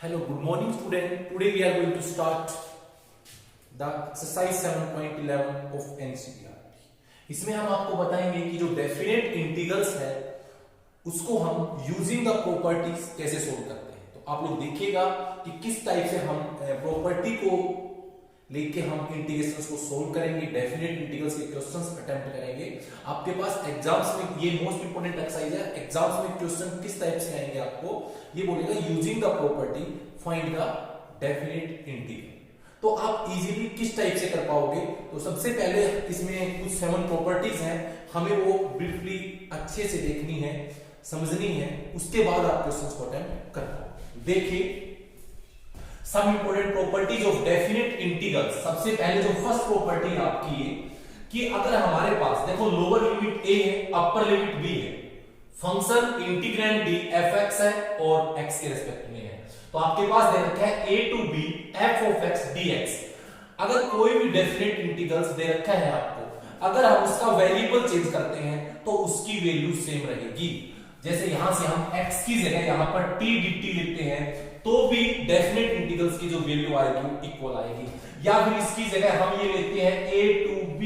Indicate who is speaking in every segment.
Speaker 1: Hello, good morning student. Today we are going to start the exercise 7.11 of NCERT. इसमें हम आपको बताएंगे कि जो डेफिनेट इंटीग्रल्स है उसको हम यूजिंग द प्रॉपर्टीज कैसे सोल्व करते हैं। तो आप लोग देखिएगा कि किस टाइप से हम प्रॉपर्टी को लेके हम इंटीग्रेशंस को सोल्व करेंगे, डेफिनेट इंटीग्रल्स के क्वेश्चंस अटेम्प्ट करेंगे। आपके पास एग्जाम्स में ये मोस्ट इंपोर्टेंट एक्सरसाइज है। एग्जाम्स में क्वेश्चन किस टाइप से आएंगे, आपको ये बोलेगा using the property find the definite integral. तो आप इजीली किस टाइप से कर पाओगे? तो सबसे पहले इसमें कुछ 7 प्रॉपर्टीज हैं, हमें वो ब्रीफली अच्छे से देखनी है, समझनी है, उसके बाद आप क्वेश्चंस को अटेम्प्ट कर पाओगे। देखिए some important properties of definite integral. सबसे पहले जो फर्स्ट प्रॉपर्टी आपकी है कि अगर हमारे पास देखो लोअर लिमिट a है, अपर लिमिट b है, फंक्शन इंटीग्रैंड d fx है और x के रिस्पेक्ट में है, तो आपके पास दे रखा है a to b f of x dx। अगर कोई भी डेफिनेट इंटीग्रल्स दे रखा है आपको, अगर हम उसका वेरिएबल चेंज करते हैं तो उसकी वैल्यू सेम रहेगी। जैसे यहां से हम x की जगह यहां पर t dt लिखते हैं तो भी डेफिनेट इंटीग्रल्स की जो वैल्यू आएगी वो इक्वल आएगी। या फिर इसकी जगह हम ये लेते हैं a to b,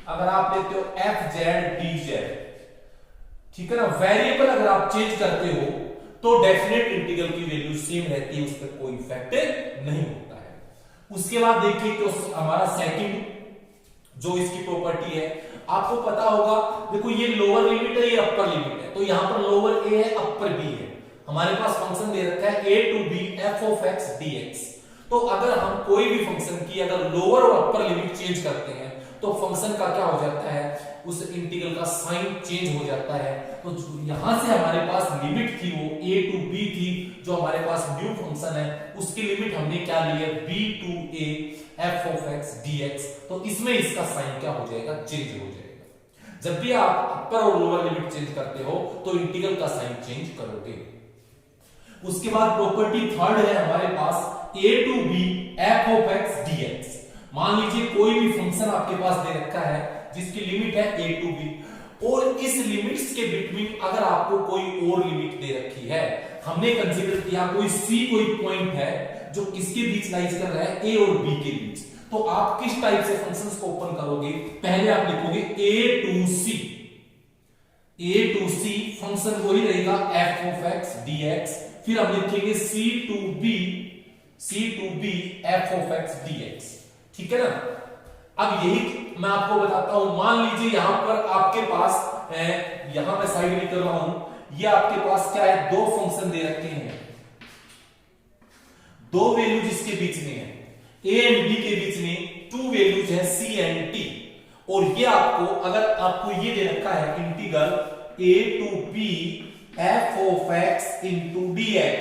Speaker 1: अगर आप लेते हो f z dz, ठीक है ना। वेरिएबल अगर आप चेंज करते हो तो डेफिनेट इंटीग्रल की वैल्यू सेम रहती है, उस पर कोई इफेक्ट नहीं होता है। उसके बाद देखिए तो हमारा सेकंड जो इसकी प्रॉपर्टी है, आपको पता होगा, देखो ये लोअर लिमिट है, ये अपर लिमिट है, तो यहां पर लोअर a है, अपर b है। हमारे पास फंक्शन दे रखा है a to b f of x dx। तो अगर हम कोई भी फंक्शन की अगर लोअर और अपर लिमिट चेंज करते हैं तो फंक्शन का क्या हो जाता है, उस इंटीग्रल का साइन चेंज हो जाता है। तो यहां से हमारे पास लिमिट थी वो a to b थी, जो हमारे पास न्यू फंक्शन है उसकी लिमिट हमने क्या ली है b to a f of x dx। तो इसमें इसका साइन क्या हो जाएगा, चेंज हो जाएगा। जब भी आप अपर और लोअर लिमिट चेंज करते हो तो इंटीग्रल का साइन चेंज करोगे। उसके बाद प्रॉपर्टी थर्ड है हमारे पास a to b f of x dx। मान लीजिए कोई भी फंक्शन आपके पास दे रखा है जिसकी लिमिट है a to b, और इस लिमिट्स के बिटवीन अगर आपको कोई और लिमिट दे रखी है, हमने कंसीडर किया कोई c कोई पॉइंट है जो किसके बीच लाइज कर रहा है, a और b के बीच, तो आप किस टाइप से फंक्शंस को ओपन करोगे? पहले आप लिखोगे a to c फंक्शन वही रहेगा f of x dx, फिर हम लिखेंगे c to b f of x dx, ठीक है ना। अब यही मैं आपको बताता हूं, मान लीजिए यहां पर आपके पास यहां मैं साइड में कर रहा हूं, ये आपके पास क्या है, दो फंक्शन दे रखे हैं, दो वैल्यू जिसके बीच में है a एंड b के बीच में टू वैल्यूज है c एंड t, और ये आपको अगर आपको ये दे रखा है integral a to b f of x into dx,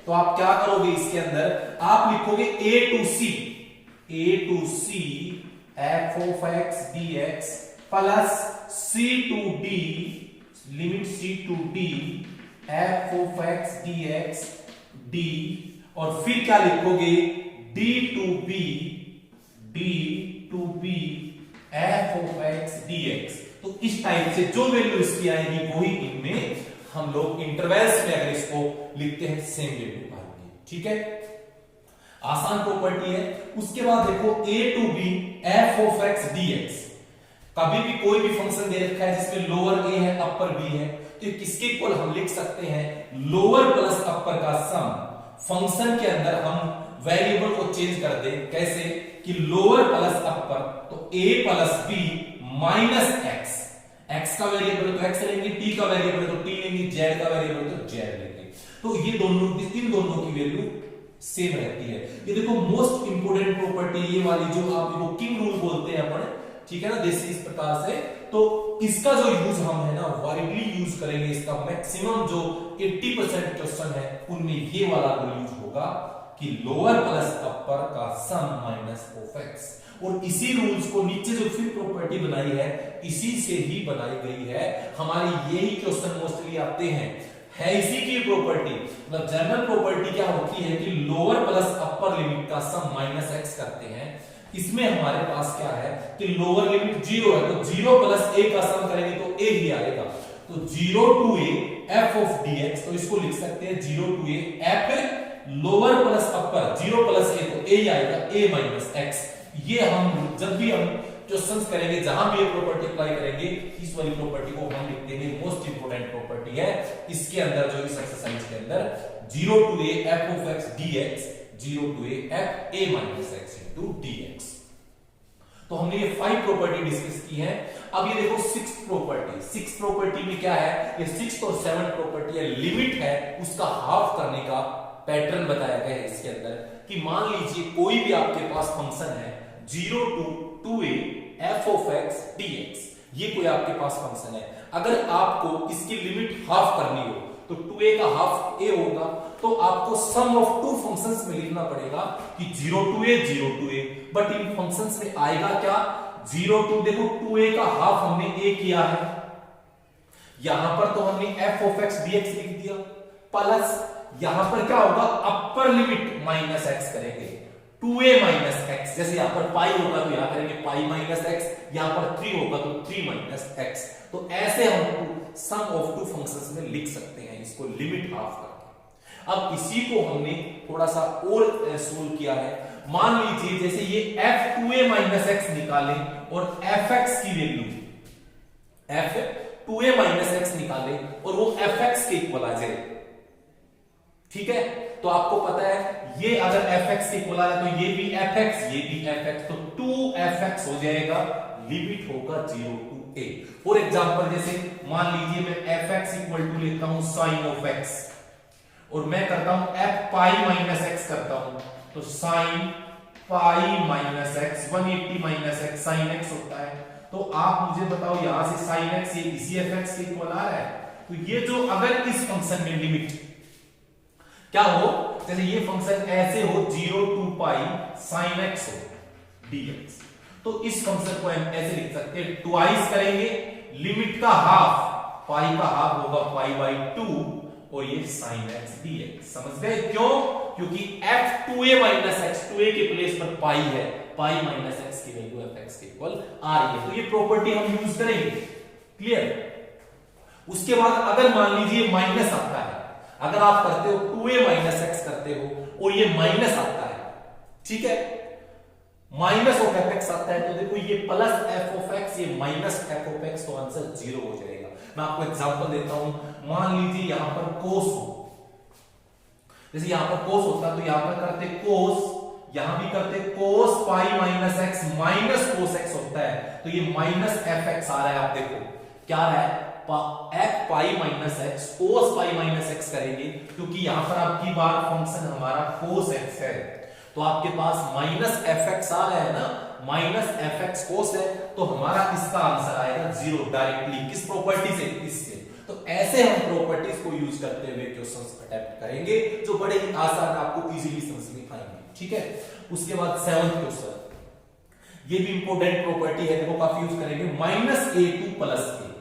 Speaker 1: तो आप क्या करोगे, इसके अंदर आप लिखोगे a to c f of x dx plus c to d limit c to d f of x dx d, और फिर क्या लिखोगे d to b f of x dx। तो इस टाइप से जो वैल्यू इसकी आएगी वही इनमें हम लोग इंटरवल्स में अगर इसको लिखते हैं सेम वैल्यू आएगी, ठीक है। आसान प्रॉपर्टी है। उसके बाद देखो a to b f of x dx। कभी भी कोई भी फंक्शन दे रखा है जिसमें लोअर a है, अपर b है, तो किसके इक्वल हम लिख सकते हैं, लोअर प्लस अपर का सम। फंक्शन के अंदर हम वेरिएबल को चेंज कर दें, कैसे कि लोअर प्लस अपर, तो a plus b minus x, x का वेरिएबल तो x लेंगे, t का वेरिएबल तो t लेंगे, z का वेरिएबल तो z लेंगे। तो ये दोनों, इन दोनों की वैल्यू सेम रहती है। ये देखो मोस्ट इंपोर्टेंट प्रॉपर्टी ये वाली जो आप किंग रूल बोलते हैं अपन, ठीक है ना, जैसे इस प्रकार से। तो इसका जो यूज हम है ना वाइडली यूज करेंगे, इसका मैक्सिमम जो 80% क्वेश्चन है उनमें ये वाला रूल यूज होगा कि लोअर प्लस अपर का सम माइनस ऑफ x। और इसी रूल्स को नीचे जो फिर प्रॉपर्टी बनाई है इसी से ही बनाई गई है। हमारी यही क्वेश्चन मोस्टली आते हैं, है इसी की प्रॉपर्टी। मतलब जनरल प्रॉपर्टी क्या होती है कि लोअर प्लस अपर लिमिट का सम माइनस x करते हैं। इसमें हमारे पास क्या है कि लोअर लिमिट 0 है, तो 0 प्लस a का सम करेंगे तो a ही आएगा। तो 0 to a f of dx, तो इसको लिख सकते हैं 0 to a f lower plus upper, 0 plus A तो ए आएगा, ए माइनस एक्स। ये हम जब भी हम क्वेश्चंस करेंगे, जहां भी ये प्रॉपर्टी अप्लाई करेंगे, इस वाली प्रॉपर्टी को हम लिख देंगे मोस्ट इंपोर्टेंट प्रॉपर्टी है इसके अंदर, जो इस एक्सरसाइज के अंदर 0 to a f of x dx, 0 to a f a minus x into dx। तो हमने ये 5 प्रॉपर्टी डिस्कस की है। अब ये देखो 6th प्रॉपर्टी, 6th प्रॉपर्टी में क्या है, ये 6th और 7th प्रॉपर्टी है, लिमिट है, उसका हाफ करने का पैटर्न बताया गया है इसके अंदर। कि मान लीजिए कोई भी आपके पास फंक्शन है 0 to 2a f of x dx, ये कोई आपके पास फंक्शन है, अगर आपको इसकी लिमिट हाफ करनी हो तो 2a का हाफ a होगा, तो आपको सम ऑफ टू फंक्शंस में लिखना पड़ेगा कि 0 to a 0 to a, but in functions में आएगा क्या, 0 to, देखो 2a का हाफ हमने a किया है, यहां पर तो हमने f of x dx लिख दिया, प्लस यहां पर क्या होगा, अपर लिमिट माइनस x करेंगे, 2a माइनस x, जैसे यहां पर पाई होगा तो यहां करेंगे पाई माइनस x, यहां पर 3 होगा तो 3 माइनस x। तो ऐसे हम सम ऑफ टू फंक्शंस में लिख सकते हैं इसको लिमिट हाफ करके। अब इसी को हमने थोड़ा सा और सोल्व किया है। मान लीजिए जैसे ये f2a माइनस x निकालें और fx की वैल्यू f2a माइनस x निकालें और वो fx के इक्वल आ जाए, ठीक है, तो आपको पता है ये अगर fx के इक्वल आ जाए तो ये भी fx, ये भी fx, तो 2fx हो जाएगा, लिमिट होगा 0 to a। फॉर एग्जांपल जैसे मान लीजिए मैं fx इक्वल टू लेता हूं sin ऑफ x और मैं करता हूं f पाई माइनस x करता हूं, तो sin pi minus x 180 minus x sin x होता है। तो आप मुझे बताओ यहां से sin x ये इसी fx के इक्वल आ रहा है, तो ये जो अगर इस फंक्शन में लिमिट क्या हो, जैसे ये फंक्शन ऐसे हो 0 to पाई sin x हो dx, तो इस फंक्शन को हम ऐसे लिख सकते हैं, ट्वाइस करेंगे, लिमिट का हाफ, पाई का हाफ होगा पाई बाई 2 और ये sin x dx। समझ गए क्यों, क्योंकि f2a माइनस x, 2a के प्लेस पर पाई है, पाई माइनस x की वैल्यू fx के इक्वल आ रही है, तो ये प्रॉपर्टी हम यूज करेंगे, क्लियर। उसके बाद अगर मान लीजिए माइनस आता है, अगर आप करते हो 2a माइनस x करते हो और ये माइनस आता है, ठीक है, माइनस ऑफ fx आता है, तो देखो ये प्लस f of x, ये माइनस f of x, तो आंसर 0 हो जाएगा। मैं आपको एग्जांपल देता हूं, मान लीजिए यहां पर cos हो, जैसे यहां पर cos होता तो यहां पर करते cos, यहां भी करते cos pi minus x minus cos x होता है, तो ये माइनस fx आ रहा है, आप देखो क्या आ रहा है, f pi minus x cos pi minus x करेंगे, क्योंकि यहां पर आपकी बार फंक्शन हमारा cos x है, तो आपके पास माइनस fx आ रहा है ना, माइनस fx cos है, तो हमारा इसका आंसर आएगा 0 डायरेक्टली, किस प्रॉपर्टी से, इससे। तो ऐसे हम प्रॉपर्टीज को यूज करते हुए क्वेश्चंस अटेम्प्ट करेंगे, जो बड़े ही आसान आपको इजीली समझ में आएंगे, ठीक है। उसके बाद 7th क्वेश्चन, ये भी इंपॉर्टेंट प्रॉपर्टी है, देखो काफी यूज करेंगे, minus a two plus a,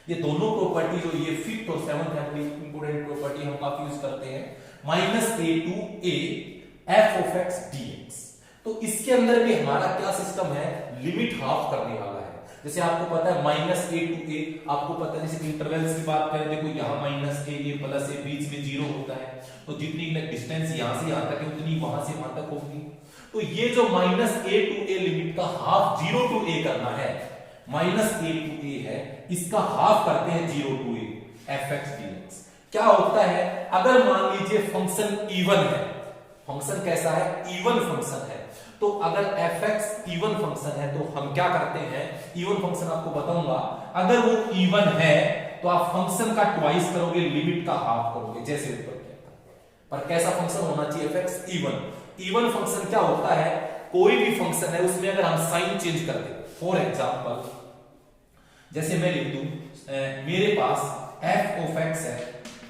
Speaker 1: ये दोनों प्रॉपर्टी जो ये 5th और 7th है, इंपॉर्टेंट प्रॉपर्टी हम काफी यूज करते हैं, minus a to a f of x dx। तो इसके अंदर भी हमारा क्या सिस्टम है, लिमिट हाफ करने वाला है। जैसे आपको पता है माइनस a टू a, आपको पता है जैसे इंटरवल्स की बात करें, देखो यहाँ माइनस a, ये प्लस a, बीच में 0 होता है, तो जितनी डिस्टेंस यहाँ से यहाँ तक है उतनी वहां से वहां तक होगी। तो ये जो minus a to a limit का हाफ 0 टू a करना है, माइनस a टू a है, इसका हाफ करते हैं 0 टू a fx dx। क्या होता है, अगर मान लीजिए फंक्शन इवन है, फंक्शन कैसा है, इवन फंक्शन है, तो अगर fx इवन फंक्शन है तो हम क्या करते हैं, इवन फंक्शन आपको बताऊंगा, अगर वो इवन है तो आप फंक्शन का ट्वाइस करोगे, लिमिट का हाफ करोगे, जैसे ऊपर किया था। पर कैसा फंक्शन होना चाहिए, fx इवन। इवन फंक्शन क्या होता है, कोई भी फंक्शन है उसमें अगर हम साइन चेंज कर दें, फॉर एग्जांपल जैसे मैं लिख दूं मेरे पास f of x है,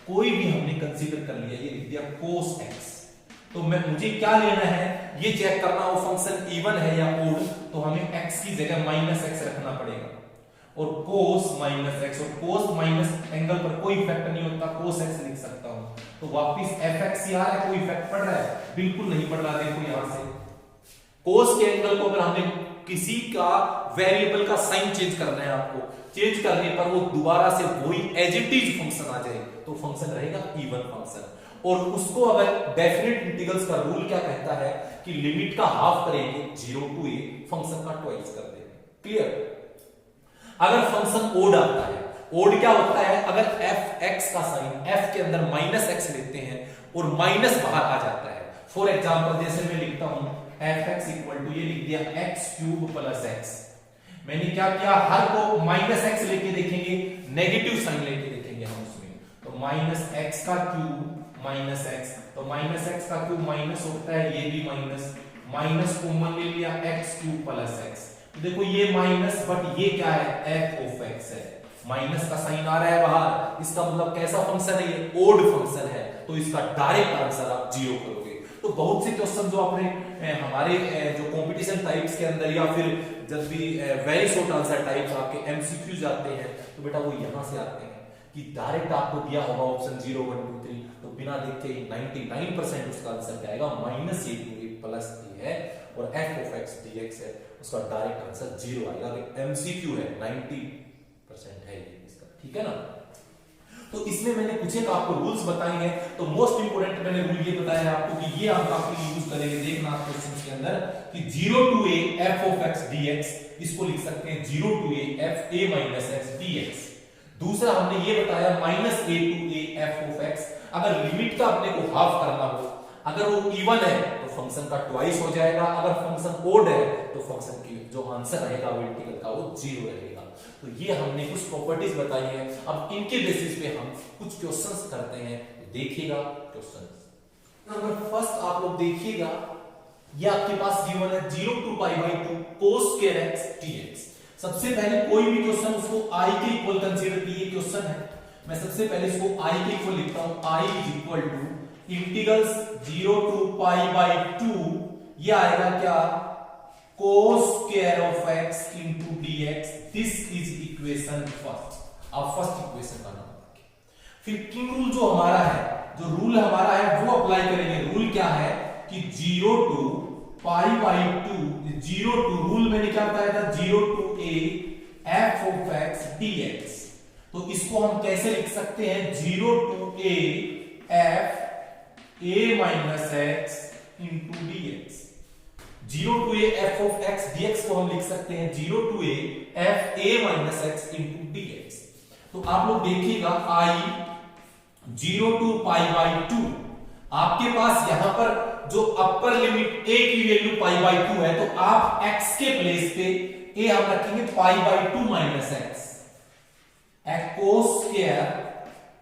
Speaker 1: कोई भी हमने कंसीडर कर लिया, ये लिख दिया cos x, तो मुझे क्या लेना है, ये चेक करना वो फंक्शन इवन है या ओड, तो हमें x की जगह माइनस x रखना पड़ेगा, और cos माइनस x, और cos माइनस एंगल पर कोई इफेक्ट नहीं होता, cos x लिख सकता हूं, तो वापिस fx ही आ रहा है, कोई इफेक्ट पड़ रहा है, बिल्कुल नहीं पड़ रहा। देखो यहां से cos के एंगल को अगर हमने किसी का वेरिएबल का साइन चेंज करना है, आपको चेंज करने पर वो दोबारा से वही एज इट इज फंक्शन आ जाए, तो फंक्शन रहेगा इवन फंक्शन। और उसको अगर डेफिनेट इंटीग्रल्स का रूल क्या कहता है कि लिमिट का हाफ करेंगे 0 to a, फंक्शन का ट्वाइस कर देंगे। क्लियर। अगर फंक्शन ओड आता है, ओड क्या होता है, अगर एफ एक्स का साइन एफ के अंदर माइनस एक्स लेते हैं और माइनस बाहर आ जाता है, फॉर एग्जांपल जैसे मैं लिखता हूं एफ एक्स इक्वल टू, ये लिख दिया एक्स क्यूब प्लस एक्स, मैंने क्या किया, हर को माइनस एक्स लेके देखेंगे, नेगेटिव साइन लेके देखेंगे हम उसमें, तो माइनस एक्स का क्यूब माइनस एक्स, तो माइनस एक्स का क्यूब माइनस होता है, ये भी माइनस, माइनस कॉमन ले लिया एक्स क्यूब प्लस एक्स, देखो ये माइनस बट ये क्या है, एफ ऑफ एक्स है, माइनस का साइन आ रहा है बाहर, इसका मतलब कैसा फंक्शन है, ये ओड फंक्शन है, तो इसका डायरेक्ट आंसर आप 0 करोगे। तो बहुत से क्वेश्चन जो आपने हमारे जो कंपटीशन टाइप्स के अंदर या फिर जब भी वेरी शॉर्ट आंसर टाइप्स आपके एमसीक्यू जाते हैं, तो बेटा वो यहां से आते हैं कि डायरेक्ट आपको दिया होगा ऑप्शन 0 1 2 3, तो बिना देखे 99% उसका आंसर क्या आएगा, minus A to A plus A है और एफ ऑफ एक्स डीएक्स है, उसका डायरेक्ट आंसर 0 आएगा। एमसीक्यू है, 90% है ये इसका, ठीक है ना। तो इसमें मैंने कुछ एक आपको रूल्स बताए हैं, तो मोस्ट इंपोर्टेंट मैंने रूल ये बताया है आपको कि ये आप काफी यूज करेंगे, देखना आप क्वेश्चंस के अंदर कि 0 to a f of x dx, इसको लिख सकते हैं 0 to a f a minus x dx। दूसरा हमने ये बताया minus a to a f of x, अगर लिमिट का अपने को हाफ करना हो, अगर वो इवन है तो फंक्शन का ट्वाइस हो जाएगा, अगर फंक्शन ओड है तो फंक्शन की जो आंसर रहेगा वो इंटीग्रल का वो 0 रहेगा। तो ये हमने कुछ प्रॉपर्टीज बताई हैं, अब इनके बेसिस पे हम कुछ क्वेश्चंस करते हैं, तो देखिएगा क्वेश्चंस। नंबर फर्स्ट आप लोग देखिएगा, ये आपके पास गिवन है 0 to pi by 2 cos square x dx। सबसे पहले कोई भी क्वेश्चन उसको i के इक्वल कंसीडर कीजिए, क्वेश्चन है, मैं सबसे पहले इसको i के इक्वल लिखता हूं, i is equal to integrals 0 to pi by 2, ये आएगा क्या, cos square of x into dx, this is equation first. अब फर्स्ट इक्वेशन का नाम, फिर किंग रूल जो हमारा है, जो रूल हमारा है वो अप्लाई करेंगे। रूल क्या है कि 0 to pi by 2, 0 to rule मैंने क्या बताया था, 0 to a f of x dx, तो इसको हम कैसे लिख सकते हैं, 0 to a f a minus x into dx। 0 to a f of x dx को हम लिख सकते हैं 0 to a f a minus x into dx। तो आप लोग देखिएगा i 0 to पाई बाई 2, आपके पास यहां पर जो अपर लिमिट a की वैल्यू पाई बाई 2 है, तो आप x के प्लेस पे a हम रखेंगे पाई by 2 minus x, cos square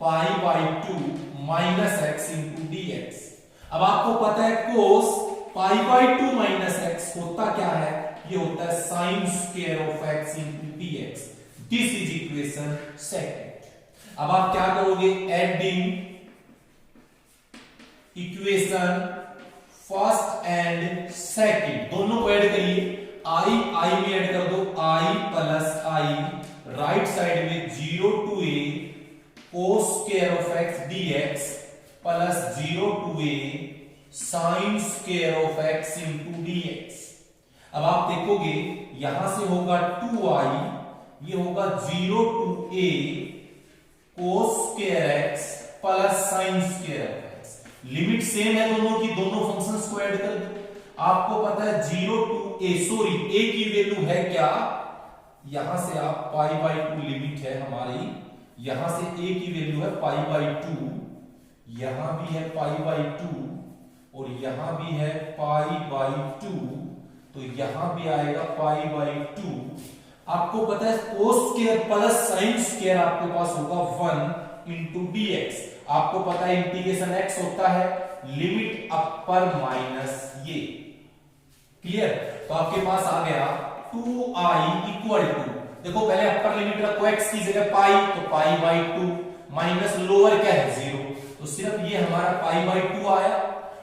Speaker 1: pi by 2 minus x into dx। अब आपको पता है cos pi by 2 minus x होता क्या है, ये होता है sine square of x into dx। This is equation second. अब आप क्या करोगे, adding equation first and second दोनों को ऐड करिए, आई में ऐड कर दो, i plus I, right side में 0 to a cos square of x dx plus 0 to a sine square of x into dx। अब आप देखोगे यहां से होगा 2i, ये होगा 0 to a cos square x plus sine square of x। Limit same है दोनों की, दोनों फंक्शंस को ऐड कर दो। आपको पता है 0 to a, सॉरी a की वैल्यू है क्या, यहां से आप पाई बाई 2 लिमिट है हमारी, यहां से a की वैल्यू है पाई बाई 2, यहां भी है पाई बाई 2 और यहां भी है पाई बाई 2, तो यहां भी आएगा पाई बाई 2। आपको पता है cos square plus sine square आपके पास होगा 1 इंटू dx। आपको पता है इंटीग्रेशन x होता है लिमिट अपर माइनस ये, क्लियर। तो आपके पास आ गया 2i इक्वल टू, देखो पहले अपर लिमिट रखो x की जगह पाई, तो पाई बाई 2 माइनस लोअर क्या है 0, तो सिर्फ ये हमारा पाई बाई 2 आया।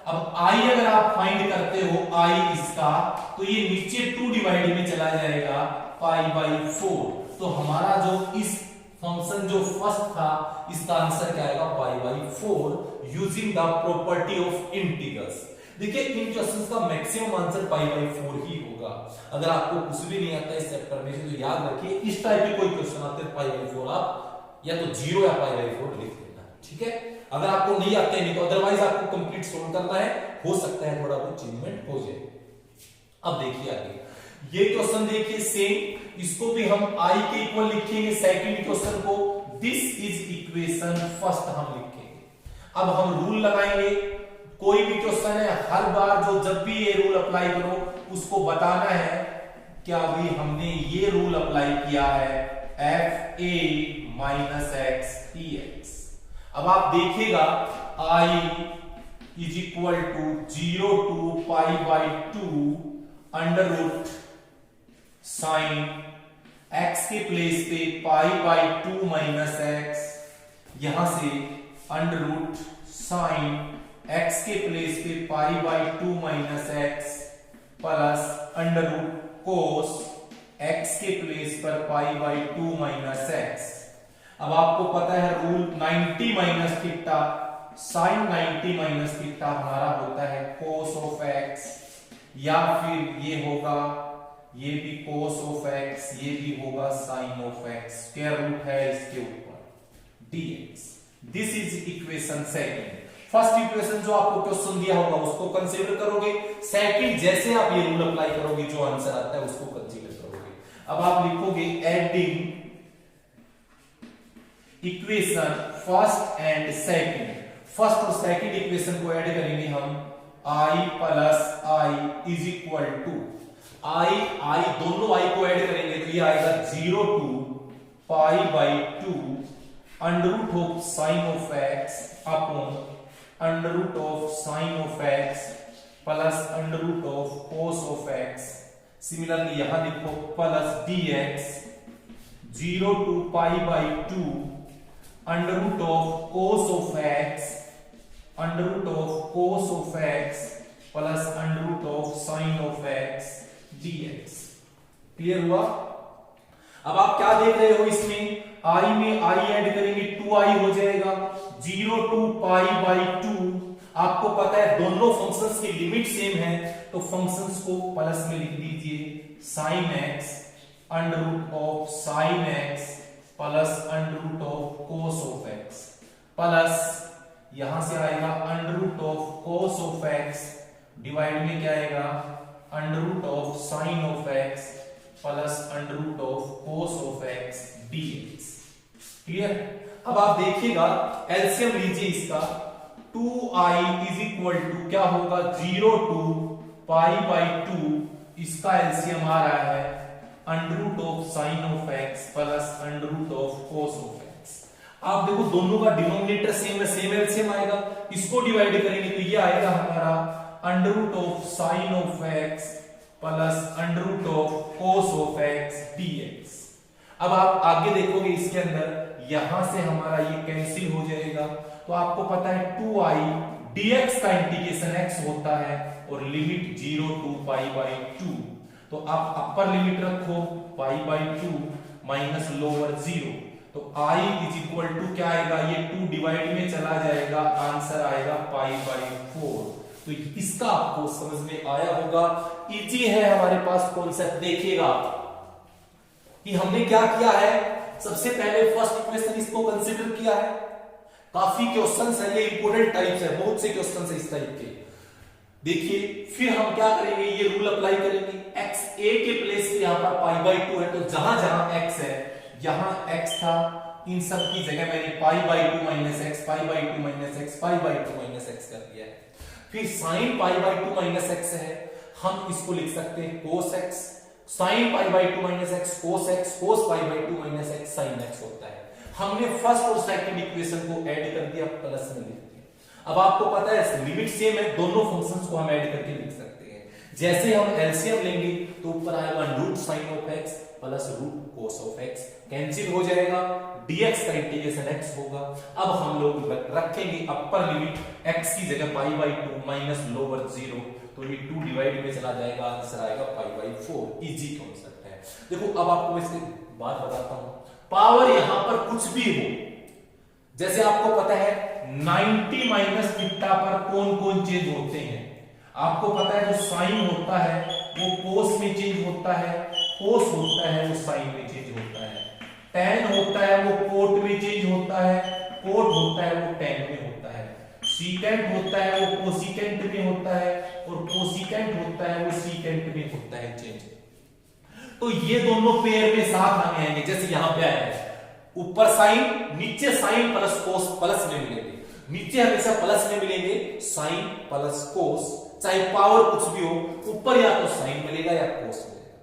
Speaker 1: अब i अगर आप फाइंड करते हो i इसका, तो ये नीचे 2 डिवाइड में चला जाएगा पाई बाई 4, तो हमारा जो इस फंक्शन जो फर्स्ट था इसका आंसर क्या आएगा, पाई by 4 using the property of integrals. देखिए इन क्वेश्चंस का मैक्सिमम आंसर पाई बाई 4 ही होगा। अगर आपको कुछ भी नहीं आता इस चैप्टर में से तो याद रखिए इस टाइप के कोई क्वेश्चन आते हैं पाई बाई 4 आप या तो 0 या पाई बाई 4 लिख देना, ठीक है। अगर आपको नहीं आते नहीं तो अदरवाइज आपको कंप्लीट सोल्व करना है, हो सकता है थोड़ा बहुत चेंजमेंट हो जाए। अब देखिए आगे ये क्वेश्चन देखिए सेम, इसको भी हम i के इक्वल लिखेंगे सेकंड क्वेश्चन को, दिस इज इक्वेशन फर्स्ट हम लिखेंगे। अब हम रूल लगाएंगे, कोई भी क्वेश्चन है हर बार जो जब भी ये रूल अप्लाई करो उसको बताना है क्या भी हमने ये रूल अप्लाई किया है f a minus x d x. अब आप देखिएगा i is equal to 0 to pi by 2 under root sine x के प्लेस पे पाई बाई 2 माइनस एक्स, यहां से अंडर रूट साइन x के प्लेस पे pi by 2 minus x plus under root cos x के प्लेस पर pi by 2 minus x. अब आपको पता है rule 90 minus theta, sine 90 minus theta हमारा होता है कोस ऑफ x, या फिर ये होगा ये भी कोस ऑफ x, ये भी होगा sine of x, square root है इसके ऊपर dx। This is equation second. First equation जो आपको क्वेश्चन दिया होगा उसको कंसीडर करोगे, सेकंड जैसे आप ये रूल अप्लाई करोगे जो आंसर आता है उसको कंसीडर करोगे। अब आप लिखोगे adding equation first and second, first और सेकंड इक्वेशन को ऐड करेंगे हम, i plus i is equal to i दोनों i को ऐड करेंगे तो ये आएगा 0 to pi by 2 under root of sine of x upon under root of sine of x plus under root of cos of x। Similarly यहां लिखो plus dx 0 to pi by 2 under root of cos of x under root of cos of x plus under root of sine of x dx। Clear हुआ? अब आप क्या देख रहे हो इसमें, i में i ऐड करेंगे 2i हो जाएगा, 0 टू पाई बाई 2। आपको पता है दोनों फंक्शंस की लिमिट सेम है तो फंक्शंस को प्लस में लिख दीजिए, sine x under root of sine x plus under root of cos of x plus यहां से आएगा under root of cos of x divide में क्या आएगा under root of sine of x plus under root of cos of x dx। Clear? अब आप देखिएगा LCM लीजिए इसका, 2i इज इक्वल टू क्या होगा 0 टू पाई बाई 2, इसका एलसीएम आ रहा है under root of sine of x plus under root of cos of x। आप देखो दोनों का डिनोमिनेटर सेम है, सेम एलसीएम आएगा, इसको डिवाइड करेंगे तो ये आएगा हमारा under root of sine of x plus under root of cos of x dx। अब आप आगे देखोगे इसके अंदर यहां से हमारा ये कैंसिल हो जाएगा, तो आपको पता है 2i dx का इंटीग्रेशन x होता है और लिमिट 0 टू पाई बाई 2, तो आप अपर लिमिट रखो पाई बाई 2 माइनस लोअर 0, तो i इज इक्वल टू क्या आएगा, ये 2 डिवाइड में चला जाएगा, आंसर आएगा पाई बाई 4। तो इसका आपको समझ में आया होगा, इजी है हमारे पास कॉन्सेप्ट। देखिएगा कि हमने क्या किया है, सबसे पहले फर्स्ट इक्वेशन इसको कंसीडर किया है, काफी क्वेश्चंस है, ये इंपोर्टेंट टाइप्स है, बहुत से क्वेश्चंस है इस टाइप के। देखिए फिर हम क्या करेंगे, ये रूल अप्लाई करेंगे, x a के प्लेस पे यहां पर पाई बाई 2 है तो जहां जहां x है, यहां x था, इन सब की जगह मैंने पाई by 2 minus x, pi by 2 minus x, pi by 2 minus x कर दिया है। फिर sine pi by 2 minus x है, हम इसको लिख सकते हैं cos x, sine pi by 2 minus x cos x, cos pi by 2 minus x sine x होता है। हमने फर्स्ट और सेकंड इक्वेशन को ऐड कर दिया, प्लस में लिख दिया। अब आपको पता है लिमिट सेम है, दोनों फंक्शंस को हम ऐड करके लिख सकते हैं। जैसे हम एलसीएम लेंगे तो ऊपर आएगा root sine of x plus root cos of x, cancel हो जाएगा, dx का इंटीग्रेशन x होगा। अब हम लोग रखेंगे अपर लिमिट x की जगह पाई बाई 2 माइनस लोअर 0, तो ये 2 डिवाइड में चला जाएगा, आंसर आएगा पाई बाई 4। इजी कॉन्सेप्ट है। देखो अब आपको इसके बात बताता हूं, पावर यहां पर कुछ भी हो, जैसे आपको पता है 90 माइनस थीटा पर कौन कौन चेंज होते हैं, आपको पता है जो साइन होता है वो कोस में चेंज होता है, कोस होता है वो साइन में चेंज होता है, टेन होता है वो कोट में चेंज होता है, कोट होता है वो टेन में होता सीकेंट होता है वो कोसिकेंट में होता है, और कोसिकेंट होता है वो सीकेंट में होता है चेंज। तो ये दोनों पेयर में साथ आने आएंगे, जैसे यहां पे आया है ऊपर साइन, नीचे साइन प्लस कोस प्लस में मिलेंगे, नीचे हमेशा प्लस में मिलेंगे साइन प्लस कोस, चाहे पावर कुछ भी हो, ऊपर या तो साइन मिलेगा या कोस मिलेगा।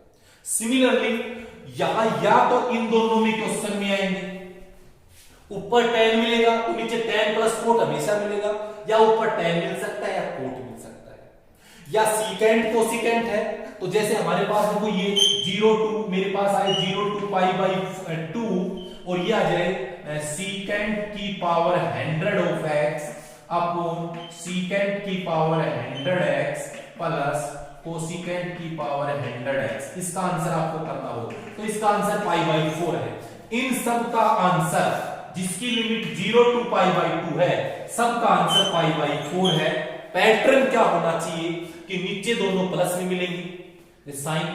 Speaker 1: सिमिलरली यहां या तो इन दोनों में क्वेश्चन में आएंगे, ऊपर tan मिलेगा तो नीचे tan प्लस कोट हमेशा मिलेगा, या ऊपर tan मिल सकता है या कोट मिल सकता है, या सीकेंट कोसिकेंट है तो जैसे हमारे पास देखो ये 0 टू मेरे पास आए 0 टू पाई बाई 2, और ये आ जाए सीकेंट की power 100 of x upon secant की पावर 100x प्लस कोसिकेंट की पावर 100x। इसका आंसर आपको करना हो तो इसका आंसर पाई बाई 4 है। इन सब का आंसर जिसकी लिमिट 0 टू पाई बाई 2 है, सबका आंसर पाई बाई 4 है। पैटर्न क्या होना चाहिए कि नीचे दोनों प्लस में मिलेंगी, साइन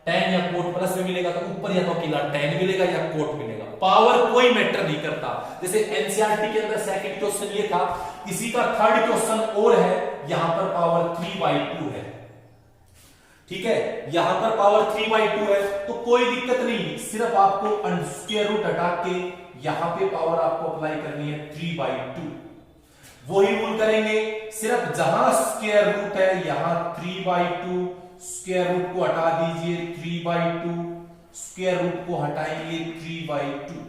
Speaker 1: tan या कोट प्लस में मिलेगा तो ऊपर या तो अकेला tan मिलेगा या कोट मिलेगा, पावर कोई मैटर नहीं करता। जैसे एनसीईआरटी के अंदर सेकंड क्वेश्चन ये था, इसी का थर्ड क्वेश्चन और है, यहां पर पावर 3/2 है, ठीक है, यहां पर पावर 3/2 है तो कोई दिक्कत नहीं, सिर्फ आपको स्क्वायर रूट हटा के यहां पे पावर आपको अप्लाई करनी है 3/2। वही रूल करेंगे, सिर्फ जहां स्क्वायर रूट है यहां 3/2, स्क्वायर रूट को हटा दीजिए 3/2, स्क्वायर रूट को हटाएंगे 3/2।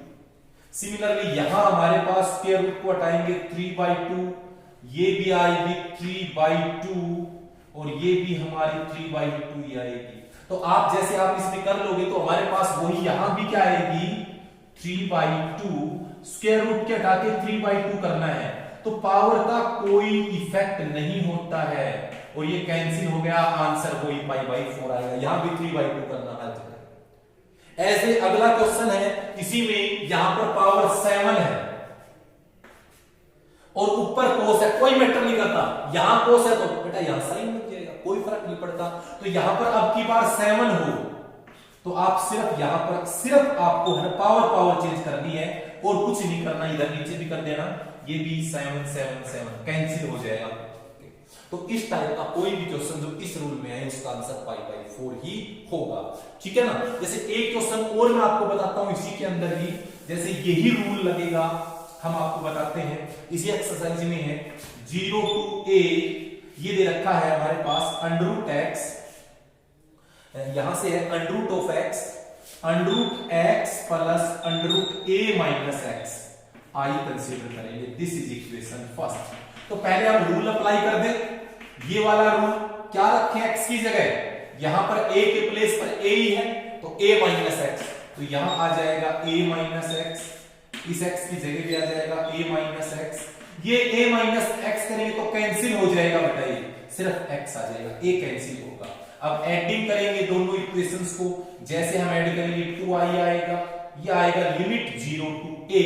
Speaker 1: सिमिलरली यहां हमारे पास स्क्वायर रूट को हटाएंगे 3/2, ये भी आएगी 3/2 और ये भी हमारी 3/2 ही आएगी। तो आप जैसे आप इसमें कर लोगे तो हमारे पास वही यहां भी क्या आएगी 3/2, स्क्वायर रूट के हटा के 3/2 करना है तो पावर का कोई इफेक्ट नहीं होता है और ये कैंसिल हो गया, आंसर वही पाई/4 आएगा। यहां भी 3/2 करना है। ऐसे अगला क्वेश्चन है, इसी में यहां पर पावर 7 है और ऊपर कोस है, कोई मैटर नहीं करता, यहां कोस है तो बेटा यहां साइन बन जाएगा, कोई फर्क नहीं पड़ता। तो यहां पर अब की बार 7 हो तो आप सिर्फ यहां पर सिर्फ आपको है पावर चेंज करनी है और कुछ नहीं करना, इधर नीचे भी कर देना, ये भी 7 7 7 कैंसिल हो जाएगा। तो इस टाइप का कोई भी क्वेश्चन जो इस रूल में है उसका आंसर पाई/4 ही होगा, ठीक है ना। जैसे एक क्वेश्चन और मैं आपको बताता हूं इसी के अंदर ही, जैसे यही रूल लगेगा, हम आपको बताते हैं इसी एक्सरसाइज में है 0 टू a, ये दे रखा है हमारे पास √x, यहां से है √x plus √a minus x, I consider करेंगे, दिस इज इक्वेशन फर्स्ट। तो पहले हम रूल अप्लाई कर दें, ये वाला रूल क्या रखें x की जगह, यहां पर a के प्लेस पर a ही है तो a माइनस x, तो यहां आ जाएगा a माइनस x, इस x की जगह भी आ जाएगा a माइनस x, ये a माइनस x करेंगे तो कैंसिल हो जाएगा बेटा, ये सिर्फ x आ जाएगा, a कैंसिल होगा। अब एडिंग करेंगे दोनों इक्वेशंस को, जैसे हम ऐड करेंगे 2i आएगा, ये आएगा लिमिट 0 टू a,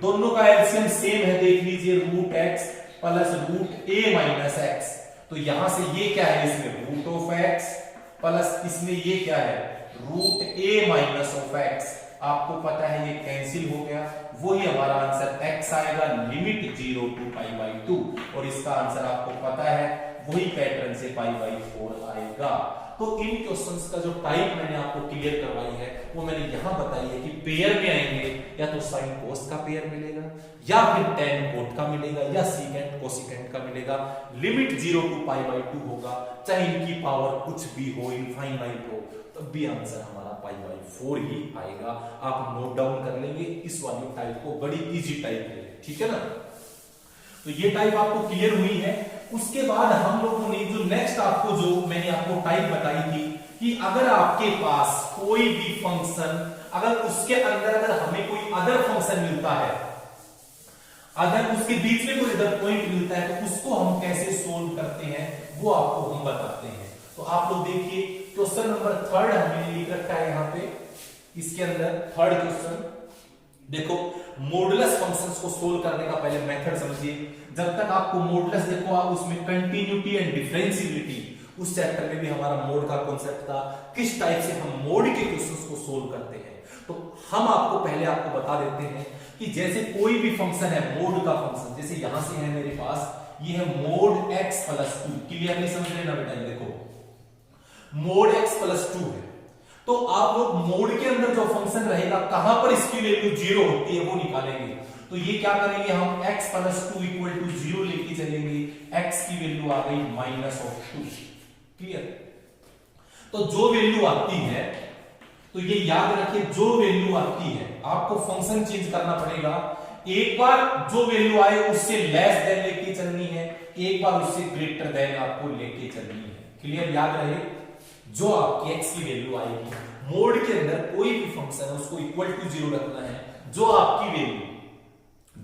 Speaker 1: दोनों का एलसीएम सेम है, देख लीजिए √x plus √a minus x, तो यहां से ये क्या है इसमें √x प्लस इसमें ये क्या है √a माइनस x, आपको पता है ये कैंसिल हो गया, वही हमारा आंसर x आएगा लिमिट 0 टू पाई/2, और इसका आंसर आपको पता है वही पैटर्न से पाई/4 आएगा। तो इन क्वेश्चंस का जो टाइप मैंने आपको क्लियर करवाई है वो मैंने यहां बताई है कि पेयर में आएंगे, या तो साइन कोस का पेयर मिलेगा, या फिर tan कोट का मिलेगा, या सीकेंट कोसिकेंट का मिलेगा, लिमिट 0 टू पाई/2 होगा, चाहे इनकी पावर कुछ भी हो, इनफाइनाइट हो, तब भी आंसर हमारा पाई/4 ही आएगा। आप नोट डाउन कर लेंगे इस वाली टाइप को, बड़ी इजी टाइप है, ठीक है ना। तो ये टाइप आपको क्लियर हुई है। उसके बाद हम लोगों ने जो नेक्स्ट आपको जो मैंने आपको टाइप बताई थी कि अगर आपके पास कोई भी फंक्शन, अगर उसके अंदर अगर हमें कोई अदर फंक्शन मिलता है, अगर उसके बीच में कोई अदर पॉइंट मिलता है तो उसको हम कैसे सोल्व करते हैं वो आपको हम बताते हैं। तो आप लोग देखिए क्वेश्चन नंबर 3 हमने लिख रखा है यहाँ पे, इसके अंदर थर्ड क्वेश्चन देखो, मॉडुलस फंक्शंस को सोल्व करने का पहले मेथड समझिए। जब तक आपको मॉडुलस देखो, आप उसमें कंटिन्यूटी एंड डिफरेंशिएबिलिटी, उस चैप्टर में भी हमारा मोड का कॉन्सेप्ट था, किस टाइप से हम मोड के क्वेश्चंस को सोल्व करते हैं। तो हम आपको पहले आपको बता देते हैं कि जैसे कोई भी फंक्शन है मोड का फंक्शन, जैसे यहां से है मेरे पास ये है मोड x प्लस 2। क्लियरली समझ रहे ना बेटा? ये देखो मोड x प्लस 2 है, तो आप लोग मोड के अंदर जो फंक्शन रहेगा कहां पर इसकी वैल्यू 0 होती है वो निकालेंगे। तो ये क्या करेंगे हम x प्लस 2 इक्वल टू 0 लेके चलेंगे, x की वैल्यू आ गई -2। क्लियर? तो जो वैल्यू आती है, तो ये याद रखिए, जो वैल्यू आती है आपको फंक्शन चेंज करना पड़ेगा। एक बार जो वैल्यू आए उससे लेस देन लेके चलनी है, एक बार उससे ग्रेटर देन आपको लेके चलनी है। क्लियर? याद रहे, जो आपकी x की वैल्यू आएगी मोड के अंदर कोई भी फंक्शन है उसको इक्वल टू 0 रखना है। जो आपकी वैल्यू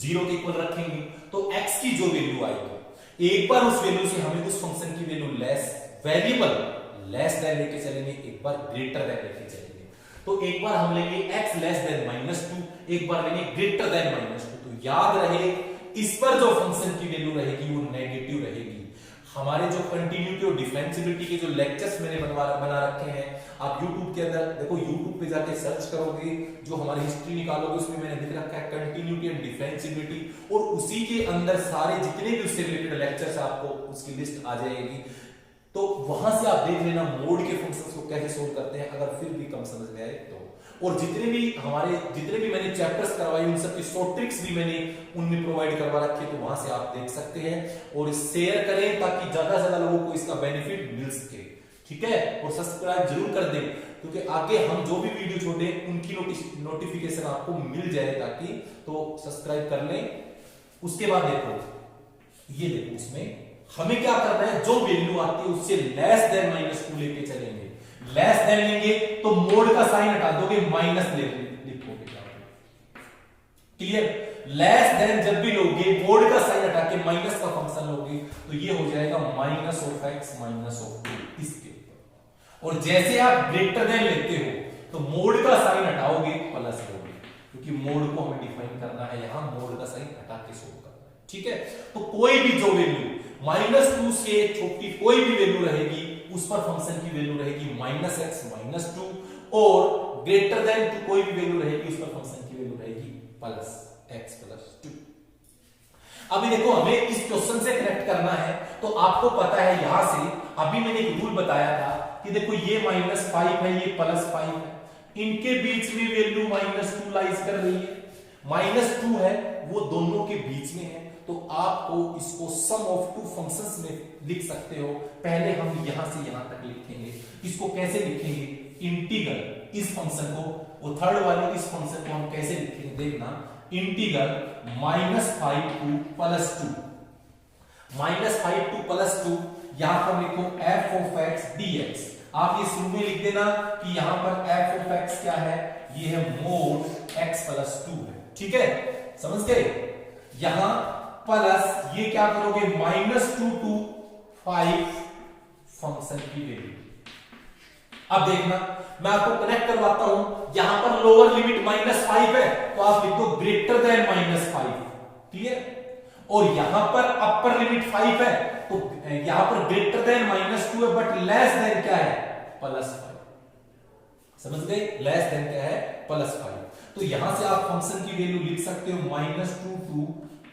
Speaker 1: 0 के इक्वल रखेंगे तो x की जो वैल्यू आएगी, एक बार उस वैल्यू से हमें उस फंक्शन की वैल्यू वेरिएबल लेस देन लेके चलेंगे, एक बार ग्रेटर देन लेके चलेंगे। तो एक बार हम लेंगे x लेस देन -2, एक बार लेंगे ग्रेटर देन -2। तो याद रहे इस पर जो फंक्शन की वैल्यू रहेगी वो नेगेटिव रहेगी। हमारे जो कंटिन्यूटी और डिफरेंशिएबिलिटी के जो लेक्चर्स मैंने बना रखे हैं, आप YouTube के अंदर देखो, YouTube पे जाके सर्च करोगे, जो हमारी हिस्ट्री निकालोगे उसमें मैंने लिख रखा है कंटिन्यूटी एंड डिफरेंशिएबिलिटी, और उसी के अंदर सारे जितने भी उससे रिलेटेड लेक्चर्स आपको उसकी लिस्ट आ जाएगी। तो वहां से आप देख लेना मोड के फंक्शंस को कैसे सोल्व करते हैं, अगर फिर भी कम समझ में आए तो। और जितने भी मैंने चैप्टर्स करवाए उन सब की शॉर्ट ट्रिक्स भी मैंने उनमें प्रोवाइड करवा रखी है, तो वहां से आप देख सकते हैं। और शेयर करें ताकि ज्यादा से ज्यादा लोगों को इसका बेनिफिट मिल सके, ठीक है? और सब्सक्राइब जरूर कर दें, क्योंकि आगे हम जो भी वीडियो छोड़े उनकी नोटिफिकेशन आपको मिल जाए, ताकि तो सब्सक्राइब कर लें। उसके बाद देखो, ये देखो, उसमें हमें क्या करना है, जो वैल्यू आती है उससे लेस देन -2 लेके चलेंगे। लेस देन लेंगे तो मोड का साइन हटा दोगे, माइनस लिखोगे। क्लियर? लेस देन जब भी लोगे मोड का साइन हटा के माइनस का फंक्शन लोगे, तो ये हो जाएगा -(x -2) इसके ऊपर। और जैसे आप ग्रेटर देन लेते हो तो मोड का साइन हटाओगे, प्लस लोगे, क्योंकि मोड को हमें डिफाइन करना है, यहां मोड का साइन हटा के सोल्व करना है। ठीक है? तो कोई भी जो वैल्यू -2 से छोटी कोई भी वैल्यू रहेगी, उस पर फंक्शन की वैल्यू रहेगी -(x -2), और ग्रेटर देन टू कोई भी वैल्यू रहेगी, उस पर फंक्शन की वैल्यू रहेगी +(x +2). अभी देखो, हमें इस क्वेश्चन से कनेक्ट करना है, तो आपको पता है यहां से अभी मैंने एक रूल बताया था कि देखो ये -5 है, ये +5 है, इनके बीच में वैल्यू -2 लाइज कर रही है। -2 है वो दोनों के बीच में है, तो आपको इसको सम ऑफ टू फंक्शंस में लिख सकते हो। पहले हम यहां से यहां तक लिखेंगे। इसको कैसे लिखेंगे? इंटीग्रल इस फंक्शन को, वो थर्ड वाले इस फंक्शन को हम कैसे लिखेंगे देखना। इंटीग्रल -5 to +2, -5 to +2, यहां पर लिखो f(x) dx। आप ये शुरू में लिख देना कि यहां पर f(x) क्या है, ये है मोड x +2 है। ठीक है? समझ गए? यहां प्लस ये क्या करोगे, -2 to 5 फंक्शन की वैल्यू। अब देखना, मैं आपको कनेक्ट करवाता हूं। यहां पर लोअर लिमिट -5 है, तो आप लिख दो ग्रेटर देन -5। क्लियर? और यहां पर अपर लिमिट 5 है, तो यहां पर ग्रेटर देन -2 है, बट लेस देन क्या है, +5। समझ गए? लेस देन क्या है, +5। तो यहां से आप फंक्शन की वैल्यू लिख सकते हो -2 to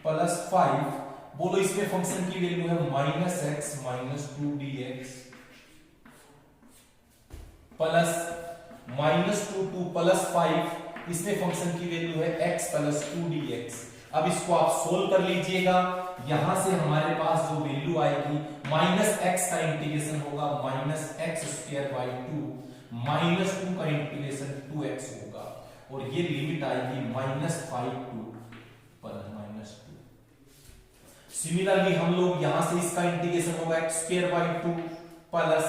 Speaker 1: +5। बोलो इसमें फंक्शन की वैल्यू है -(x -2) dx प्लस -2 to +5, इसमें फंक्शन की वैल्यू है x +2 dx। अब इसको आप सोल्व कर लीजिएगा। यहां से हमारे पास जो वैल्यू आएगी, -x का इंटीग्रेशन होगा -(x²/2), -2 का इंटीग्रेशन 2x होगा, और ये लिमिट आएगी -5 to -2। सिमिलरली हम लोग यहां से इसका इंटीग्रेशन होगा x²/2 प्लस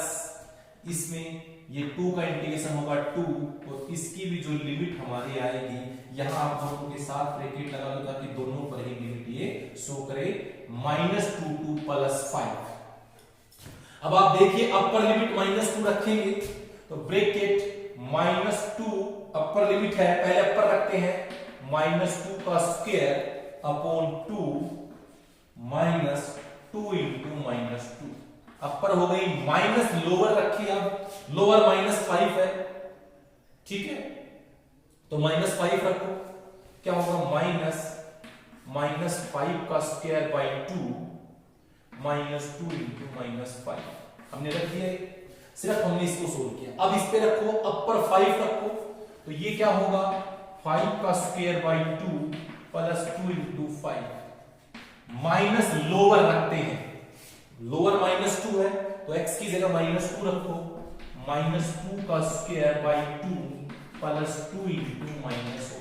Speaker 1: इसमें ये 2 का इंटीग्रेशन होगा 2, और इसकी भी जो लिमिट हमारी आएगी, यहां आप दोनों के साथ ब्रैकेट लगा दो ताकि दोनों पर ही लिमिट ये शो करे, -2 to +5। अब आप देखिए अपर लिमिट -2 रखेंगे, तो ब्रैकेट -2 अपर लिमिट है, पहले अपर रखते हैं, -2 का स्क्वायर अपॉन 2 -2 into -2। अपर हो गई, माइनस लोअर रखिए, अब लोअर -5 है। ठीक है? तो -5 रखो, क्या होगा, -5 का स्क्वायर बाई 2 -2 इंटू -5 हमने रख दिया, सिर्फ हमने इसको सोल्व किया। अब इस पे रखो, अपर 5 रखो, तो ये क्या होगा 5 का square by 2 plus 2 into 5 minus lower रखते हैं, लोअर -2 है तो x की जगह -2 रखो, -2 का स्क्वायर बाई 2 प्लस 2 इंटू -2।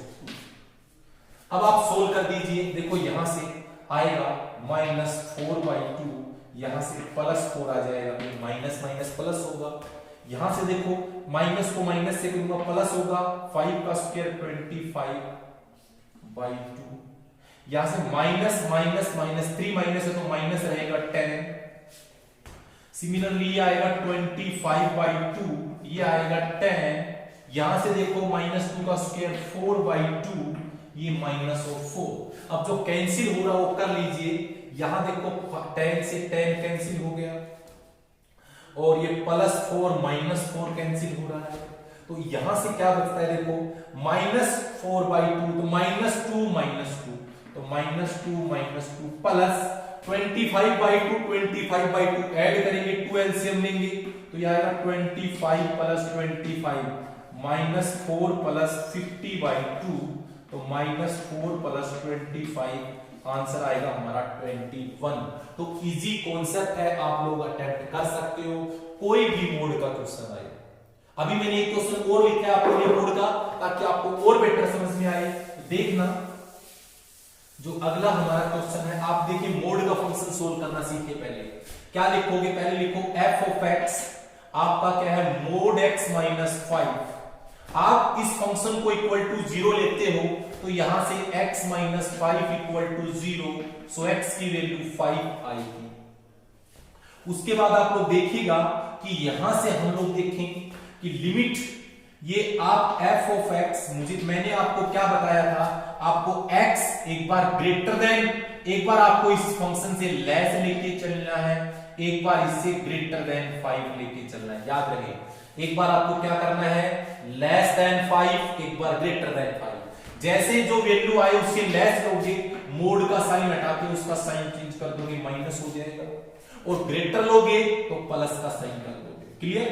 Speaker 1: अब आप सोल्व कर दीजिए, देखो यहां से आएगा -4/2, यहां से +4 आ जाएगा, तो माइनस माइनस प्लस होगा। यहां से देखो माइनस को माइनस से करूंगा प्लस होगा, 5 का स्क्वायर 25/2, यहां से माइनस माइनस माइनस 3 माइनस है तो माइनस रहेगा 10। सिमिलरली ये आएगा 25/2, ये आएगा 10। यहां से देखो -2 का स्क्वायर 4/2, ये -4। अब जो कैंसिल हो रहा है वो कर लीजिए, यहां देखो 10 से 10 कैंसिल हो गया और ये +4 -4 कैंसिल हो रहा है, तो यहां से क्या बचता है देखो -4/2, तो -2 तो -2 प्लस 25/2, 25/2 ऐड करेंगे, 2 एलसीएम लेंगे तो ये आएगा 25 प्लस 25 -4 प्लस 50/2, तो -4 प्लस 25 आंसर आएगा हमारा 21। तो इजी कॉन्सेप्ट है, आप लोग अटेम्प्ट कर सकते हो कोई भी मोड का क्वेश्चन आए। अभी मैंने एक क्वेश्चन और लिखा है आपके लिए मोड का, ताकि आपको और बेटर समझ में आए। देखना जो अगला हमारा क्वेश्चन है, आप देखिए मोड का फंक्शन सोल्व करना सीखे। पहले क्या लिखोगे, पहले लिखो f ऑफ x आपका क्या है मोड x माइनस 5। आप इस फंक्शन को इक्वल टू 0 लेते हो तो यहां से x minus 5 equal to 0, so x की वैल्यू 5 आएगी। उसके बाद आप लोग देखिएगा कि यहां से हम लोग देखें कि लिमिट ये आप f ऑफ x, मैंने आपको क्या बताया था, आपको x एक बार ग्रेटर देन, एक बार आपको इस फंक्शन से लेस लेके चलना है, एक बार इससे ग्रेटर देन 5 लेके चलना है। याद रहे, एक बार आपको क्या करना है लेस देन 5, एक बार ग्रेटर देन 5। जैसे जो वैल्यू आए उससे लेस लोगे, मोड का साइन हटा के उसका साइन चेंज कर दोगे, माइनस हो जाएगा, और ग्रेटर लोगे तो प्लस का साइन कर दोगे। क्लियर?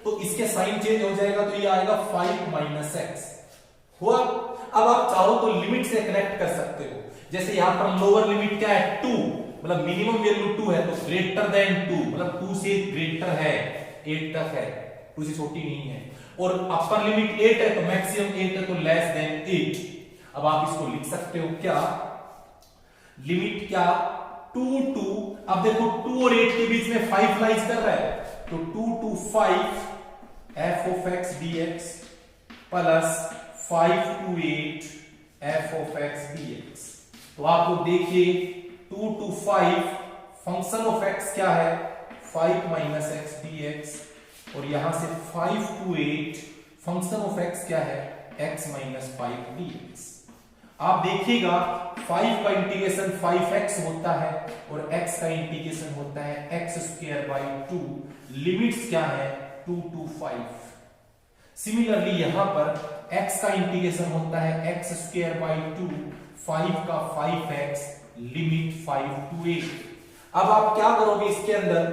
Speaker 1: तो इसके साइन चेंज हो जाएगा, तो ये आएगा 5 माइनस एक्स हुआ। अब आप चाहो तो लिमिट से कनेक्ट कर सकते हो, जैसे यहां पर लोअर लिमिट क्या है 2, मतलब मिनिमम वैल्यू 2 है, तो ग्रेटर देन 2 मतलब 2 से ग्रेटर है, 8 तक है, 2 से छोटी नहीं है, और अपर लिमिट 8 है तो मैक्सिमम 8 है, तो लेस देन 8। अब आप इसको लिख सकते हो क्या, लिमिट क्या 2 टू, अब देखो 2 और 8 के बीच में 5 लाइज कर रहा है, तो 2 to 5 f of x dx plus 5 to 8 f of x dx। तो आप लोग देखिए 2 to 5 फंक्शन ऑफ x क्या है 5 माइनस एक्स dx, और यहां से 5 to 8 फंक्शन ऑफ x क्या है x माइनस 5 dx। आप देखिएगा 5 का इंटीग्रेशन 5x होता है और x का इंटीग्रेशन होता है x स्क्वायर बाई 2, लिमिट्स क्या है 2 to 5। सिमिलरली यहां पर x का इंटीग्रेशन होता है x स्क्वायर बाई 2, 5 का 5x, लिमिट 5 to 8। अब आप क्या करोगे इसके अंदर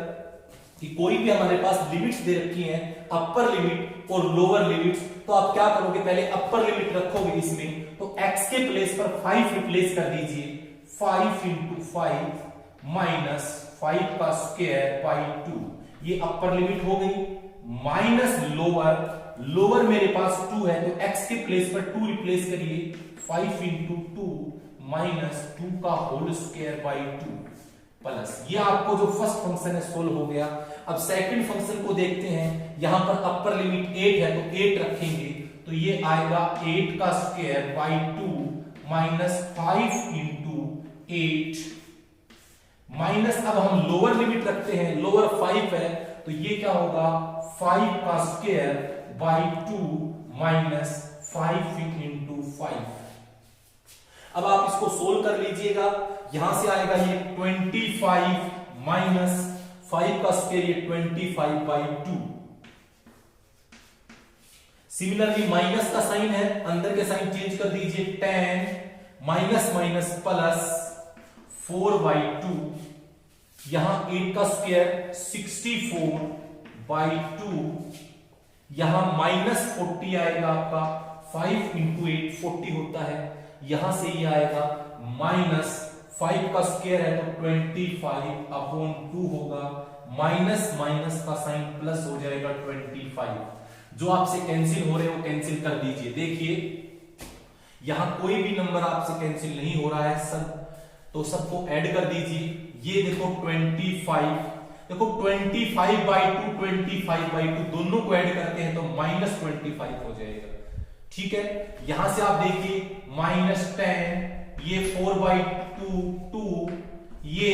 Speaker 1: कि कोई भी हमारे पास लिमिट्स दे रखी हैं, अपर लिमिट और लोअर लिमिट्स, तो आप क्या करोगे पहले अपर लिमिट रखोगे इसमें, तो x के प्लेस पर 5 रिप्लेस कर दीजिए, 5 into 5 माइनस 5 का स्क्वायर बाई 2, ये अपर लिमिट हो गई, माइनस लोअर, लोअर मेरे पास 2 है तो x के प्लेस पर 2 रिप्लेस करिए, 5 into 2 माइनस 2 का होल स्क्वायर बाई 2 प्लस, ये आपको जो फर्स्ट फंक्शन है सोल्व हो गया। अब सेकंड फंक्शन को देखते हैं, यहां पर अपर लिमिट 8 है तो 8 रखेंगे, तो ये आएगा 8 का square by 2 minus 5 into 8 minus, अब हम लोअर लिमिट रखते हैं, लोअर 5 है तो ये क्या होगा 5 का स्क्वायर बाई 2 माइनस 5 into 5। अब आप इसको सोल्व कर लीजिएगा, यहां से आएगा ये 25 माइनस 5 का स्क्वायर, ये 25/2। सिमिलरली माइनस का साइन है, अंदर के साइन चेंज कर दीजिए, 10 माइनस माइनस प्लस 4/2 यहां 8 का स्क्वायर 64/2, यहां -40 आएगा आपका, 5 × 8 40 होता है, यहां से ये आएगा -5 का स्क्वायर है तो 25/2 होगा, माइनस माइनस का साइन प्लस हो जाएगा 25। जो आपसे कैंसिल हो रहे हैं वो कैंसिल कर दीजिए। देखिए यहां कोई भी नंबर आपसे कैंसिल नहीं हो रहा है सब, तो सबको ऐड कर दीजिए। ये देखो 25, देखो 25/2 25/2 दोनों को ऐड करते हैं तो -25 हो जाएगा। ठीक है, यहां से आप देखिए -10, ये 4/2 2, ये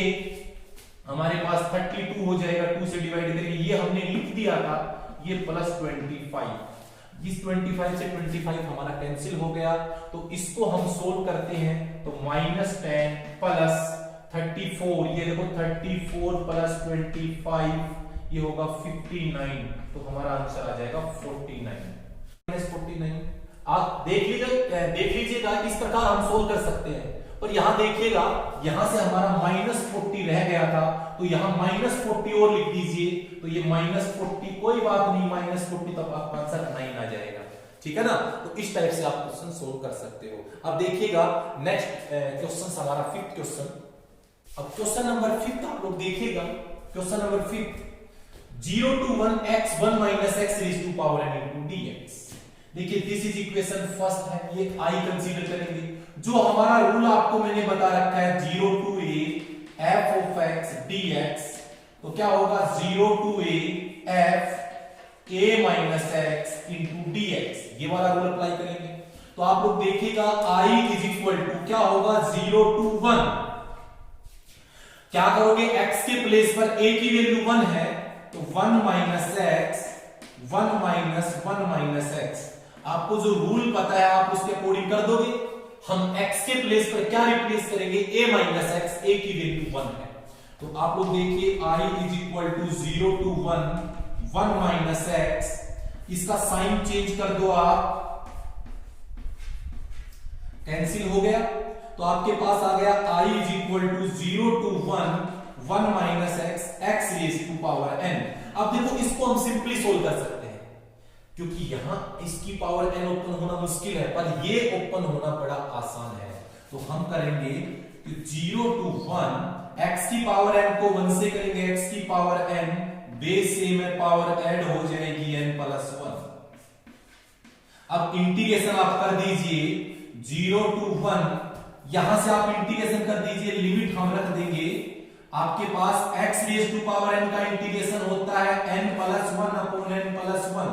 Speaker 1: हमारे पास 32 हो जाएगा, 2 से डिवाइड करेंगे, ये हमने लिख दिया था, ये +25, इस 25 से 25 हमारा कैंसिल हो गया। तो इसको हम सोल्व करते हैं तो -10 प्लस 34, ये देखो 34 प्लस 25 ये होगा 59, तो हमारा आंसर आ जाएगा 49। आप देख लीजिएगा इस प्रकार हम सोल्व कर सकते हैं। पर यहां देखिएगा, यहां से हमारा -40 रह गया था, तो यहां -40 और लिख दीजिए, तो ये -40 कोई बात नहीं, -40 तब आपका आंसर 9 आ जाएगा। ठीक है ना, तो इस टाइप से आप क्वेश्चन सोल्व कर सकते हो। अब देखिएगा नेक्स्ट क्वेश्चन हमारा 5th क्वेश्चन। अब क्वेश्चन नंबर 5 आप लोग देखिएगा, question number 5, 0 to 1 x 1 - x raised to power n into dx। देखिए दिस इज इक्वेशन फर्स्ट है, ये आई कंसीडर करेंगे। जो हमारा रूल आपको मैंने बता रखा है 0 to a f of x dx, तो क्या होगा 0 to a f a minus x into dx, ये वाला रूल अप्लाई करेंगे। तो आप लोग देखिएगा i इज इक्वल टू क्या होगा 0 to 1, क्या करोगे x के प्लेस पर a की वैल्यू 1 है तो 1 minus x, 1 minus x। आपको जो रूल पता है आप उसके अकॉर्डिंग कर दोगे। हम x के प्लेस पर क्या रिप्लेस करेंगे, a minus x, a की वैल्यू 1 है। तो आप लोग देखिए i is equal to 0 to 1 1 minus x, इसका साइन चेंज कर दो आप, कैंसिल हो गया, तो आपके पास आ गया i is equal to 0 to 1 1 minus x x raised to power n। अब देखो इसको हम सिंपली सोल्व कर सकते हैं, क्योंकि यहां इसकी पावर n ओपन होना मुश्किल है, पर ये ओपन होना बड़ा आसान है। तो हम करेंगे कि 0 to 1 x की पावर n को 1 से करेंगे, x की पावर n बेस से में पावर ऐड हो जाएगी n + 1। अब इंटीग्रेशन आप कर दीजिए 0 to 1, यहां से आप इंटीग्रेशन कर दीजिए, लिमिट हम रख देंगे, आपके पास x raise to power n का इंटीग्रेशन होता है n + 1 अपॉन n + 1,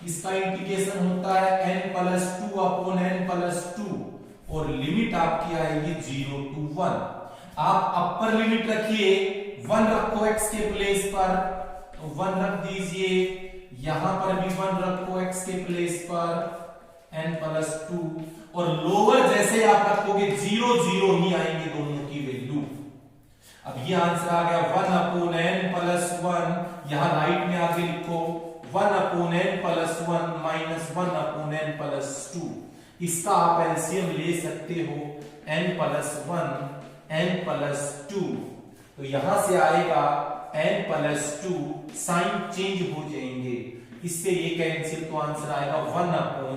Speaker 1: इसका इंटीग्रेशन होता है n + 2 अपॉन n + 2, और लिमिट आपकी आएगी 0 to 1। आप अपर लिमिट रखिए, 1 रखो x के प्लेस पर, तो 1 रख दीजिए, यहां पर भी 1 रखो x के प्लेस पर n + 2, और लोअर जैसे आप रखोगे 0 0 ही आएंगे दोनों की वैल्यू। अब ये आंसर आ गया 1 अपॉन n + 1, यहां राइट में आगे लिखो 1 upon n + 1 minus 1 upon n + 2। इसका आप एलसीएम ले सकते हो n + 1 n + 2, तो यहां से आएगा n + 2, साइन चेंज हो जाएंगे, इससे ये कैंसिल, तो आंसर आएगा 1 अपॉन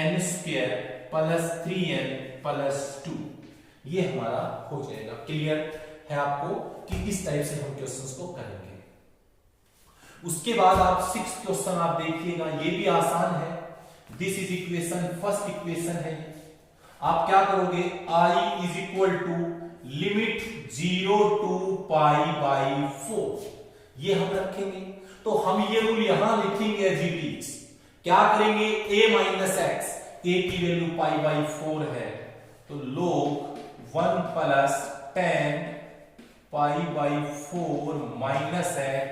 Speaker 1: n² + 3n + 2। ये हमारा हो जाएगा। क्लियर है आपको कि इस टाइप से हम क्वेश्चंस को करेंगे। उसके बाद आप 6th क्वेश्चन आप देखिएगा, ये भी आसान है। This is equation first equation है। आप क्या करोगे, i is equal to limit 0 to π/4, ये हम रखेंगे। तो हम ये रूल यहां लिखेंगे एज इट इज, क्या करेंगे a minus x, a की वैल्यू π/4 है, तो log 1 + 10 π/4 minus x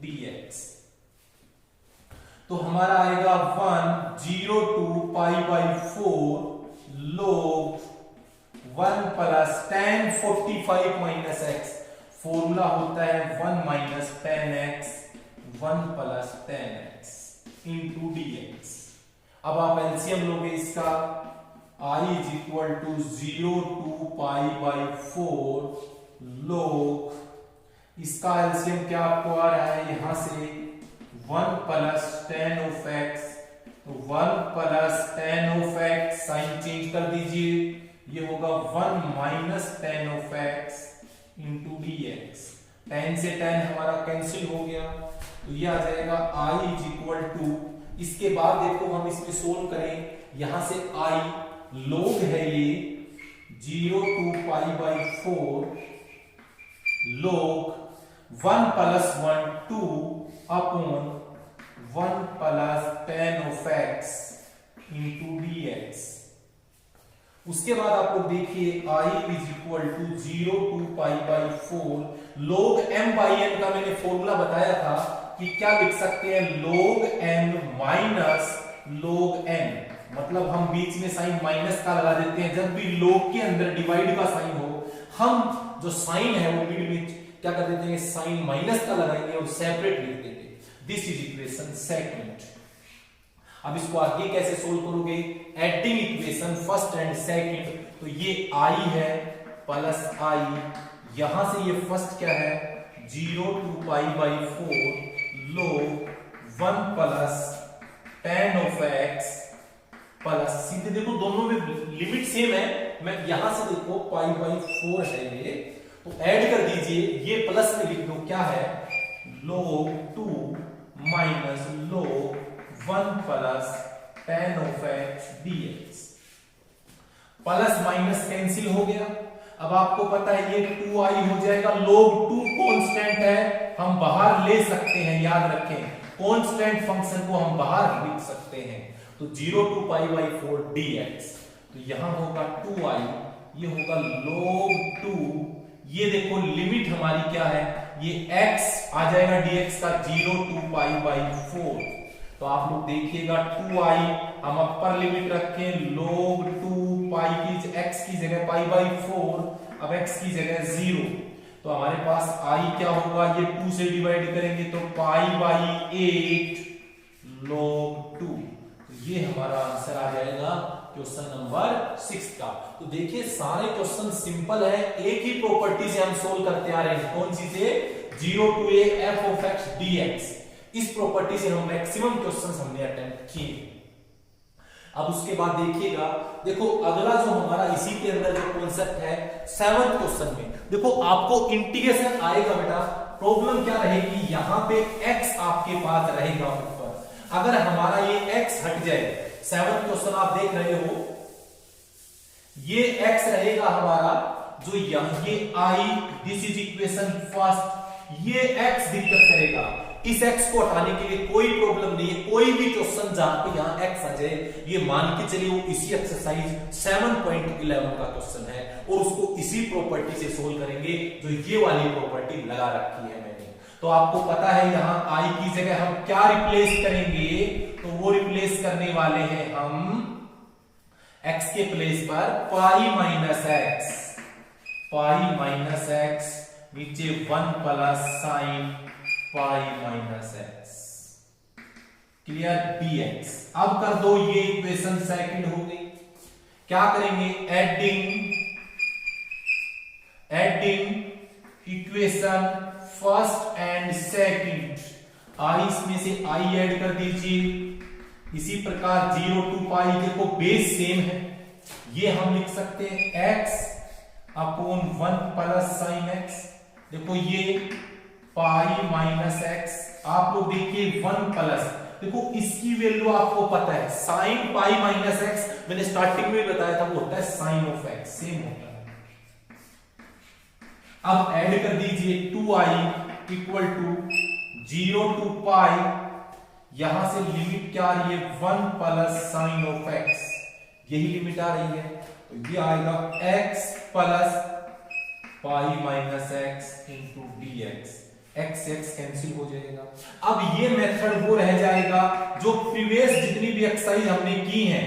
Speaker 1: dx। तो हमारा आएगा 1 0 to π/4 log 1 + 10 45 minus x, formula होता है 1 minus 10x 1 + 10x into dx। अब आप एलसीएम लोगे इसका, i is equal to 0 to π/4 log इसका एलसीएम क्या आपको आ रहा है यहां से 1 plus tan of x, 1 plus tan of x, sine change कर दीजिए, ये होगा 1 minus tan of x into d x. Tan से टेन हमारा कैंसिल हो गया, तो ये आ जाएगा i इज इक्वल टू, इसके बाद देखो हम इसमें सोल्व करें, यहां से i log है ये 0 to pi by 4 log 1 plus 1 2 upon 1 plus tan of x into d x. उसके बाद आप लोग देखिए i is equal to 0 to pi by 4 log m by n का मैंने फॉर्मूला बताया था कि क्या लिख सकते हैं, log m minus log n, मतलब हम बीच में साइन माइनस का लगा देते हैं। जब भी log के अंदर डिवाइड का साइन हो, हम जो साइन है वो मिड में क्या कर देते हैं, साइन माइनस का लगाएंगे और सेपरेट लिख देंगे। This is equation second. अब इसको आगे कैसे सोल्व करोगे, adding equation first and second, तो ये i है प्लस i, यहां से ये फर्स्ट क्या है 0 to pi by 4 log 1 plus tan of x plus, सीधे देखो दोनों में लिमिट सेम है, मैं यहां से देखो पाई बाई 4 है ये, तो ऐड कर दीजिए, ये प्लस में लिख दो क्या है log 2 minus log 1 plus tan of x dx। Plus minus cancel हो गया। अब आपको पता है ये 2i हो जाएगा, log 2 कांस्टेंट है, हम बाहर ले सकते हैं, याद रखें कांस्टेंट फंक्शन को हम बाहर लिख सकते हैं, तो 0 टू पाई बाई 4 dx, तो यहां होगा 2i, ये होगा log 2, ये देखो लिमिट हमारी क्या है, ये x आ जाएगा dx का 0 टू पाई बाई 4, तो आप लोग देखिएगा 2i हम अपर लिमिट रखें, log 2 पाई की x की जगह पाई बाई 4, अब x की जगह 0, तो हमारे पास i क्या होगा, ये 2 से डिवाइड करेंगे तो पाई बाई 8 log 2, तो ये हमारा आंसर आ जाएगा क्वेश्चन नंबर 6 का। तो देखिए सारे क्वेश्चन सिंपल है, एक ही प्रॉपर्टी से हम सोल्व करते आ रहे हैं, कौन सी से 0 to a f of x dx, इस प्रॉपर्टी से हम मैक्सिमम क्वेश्चंस हमने अटेम्प्ट किए। अब उसके बाद देखिएगा, देखो अगला जो हमारा इसी के अंदर जो कॉन्सेप्ट है 7th क्वेश्चन में, देखो आपको इंटीग्रेशन आएगा बेटा, प्रॉब्लम क्या रहेगी, यहां पे x आपके पास रहेगा ऊपर, अगर हमारा ये x हट जाए, 7th क्वेश्चन आप देख रहे हो, ये x रहेगा हमारा, जो ये i, this is equation first, ये x दिक्कत करेगा, इस x को हटाने के लिए कोई प्रॉब्लम नहीं है, कोई भी क्वेश्चन जहां पे यहां x आ जाए, ये मान के चलिए वो इसी एक्सरसाइज 7.11 का क्वेश्चन है और उसको इसी प्रॉपर्टी से सोल्व करेंगे जो ये वाली प्रॉपर्टी लगा रखी है मैंने। तो आपको पता है यहां i की जगह हम क्या रिप्लेस करेंगे, तो वो रिप्लेस करने वाले हैं हम x के प्लेस पर पाई माइनस x, नीचे 1 plus sine pi minus x, clear, dx। अब कर दो, ये इक्वेशन सेकंड हो गई, क्या करेंगे, adding equation first and second, I इसमें से आई ऐड कर दीजिए, इसी प्रकार 0 टू पाई, देखो बेस सेम है, ये हम लिख सकते हैं x upon 1 plus sign x, देखो ये पाई माइनस एक्स, आप लोग देखिए 1 प्लस, देखो इसकी वैल्यू आपको पता है, साइन पाई माइनस एक्स मैंने स्टार्टिंग में बताया था, वो होता है साइन ऑफ एक्स, सेम होता है। अब ऐड कर दीजिए 2i इक्वल टू 0 टू पाई, यहां से लिमिट क्या आ रही है 1 प्लस साइन ऑफ एक्स, यही लिमिट आ रही है, तो ये आएगा x plus pi minus x into dx, x cancel हो जाएगा। अब ये मेथड वो रह जाएगा जो प्रीवियस जितनी भी एक्सरसाइज हमने की है,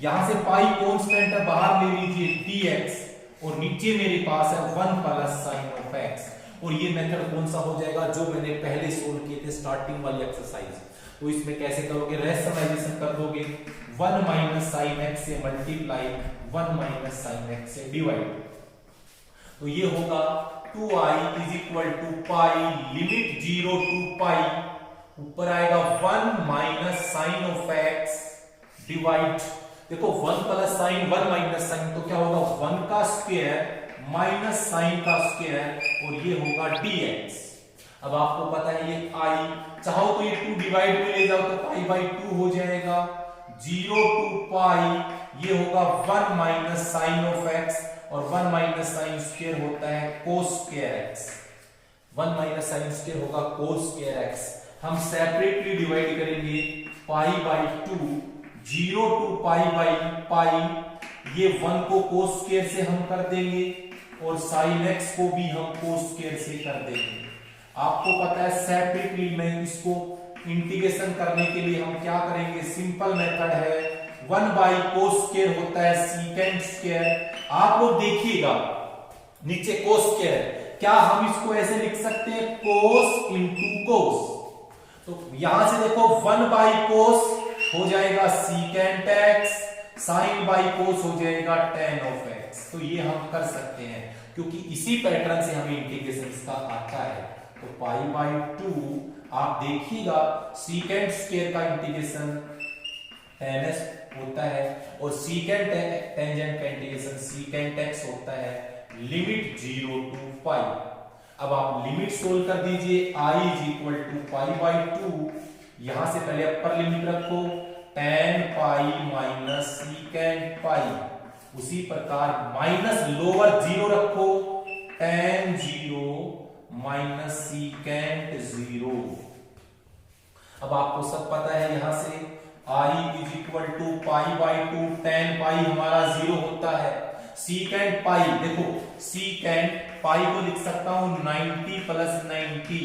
Speaker 1: यहां से पाई कांस्टेंट है, बाहर ले लीजिए dx, और नीचे मेरे पास है 1 प्लस साइन ऑफ x, और ये मेथड कौन सा हो जाएगा जो मैंने पहले सोल्व किए थे स्टार्टिंग वाली एक्सरसाइज। तो इसमें कैसे करोगे, रैशनलाइजेशन कर दोगे, 1 माइनस साइन x से मल्टीप्लाई 1 माइनस साइन x से डिवाइड, तो ये होगा 2i is equal to pi limit 0 to pi, ऊपर आएगा 1 minus sine of x divide, देखो 1 प्लस साइन 1 माइनस साइन तो क्या होगा 1 का स्क्वायर माइनस साइन का स्क्वायर और ये होगा dx। अब आपको पता है ये i, चाहो तो ये 2 डिवाइड में ले जाओ तो पाई बाई 2 हो जाएगा, 0 टू पाई ये होगा 1 माइनस साइन ऑफ x और 1 माइनस साइन स्क्वायर होता है cos square x, 1 minus sine square होगा कोस स्क्वायर x। हम सेपरेटली डिवाइड करेंगे pi by 2, 0 to pi by pi, ये 1 को कोस स्क्वायर से हम कर देंगे और साइन x को भी हम कोस स्क्वायर से कर देंगे। आपको पता है सेपरेटली में इसको इंटीग्रेशन करने के लिए हम क्या करेंगे, सिंपल मेथड है 1 बाई कोस स्क्वायर होता है सीकेंट स्क्वायर। आप लोग देखिएगा नीचे कोस स्क्वायर, क्या हम इसको ऐसे लिख सकते हैं कोस इंटू कोस, तो यहां से देखो 1 बाई कोस हो जाएगा secant x, sine by cos हो जाएगा tan ऑफ x। तो ये हम कर सकते हैं क्योंकि इसी पैटर्न से हमें इंटीग्रेशन इसका आता है। तो पाई बाई 2 आप देखिएगा सीकेंट स्क्वायर का इंटीग्रेशन tan s होता है और सीकेंट टेंजेंट का इंटीग्रेशन सीकेंट x होता है लिमिट 0 टू पाई। अब आप लिमिट सोल्व कर दीजिए, i is equal to pi by 2, यहां से पहले अपर लिमिट रखो tan pi minus secant pi, उसी प्रकार माइनस लोअर 0 रखो tan 0 माइनस सीकेंट 0। अब आपको सब पता है यहां से i is equal to pi by 2, tan pi हमारा 0 होता है, सीकेंट पाई देखो सीकेंट पाई को लिख सकता हूं 90 प्लस 90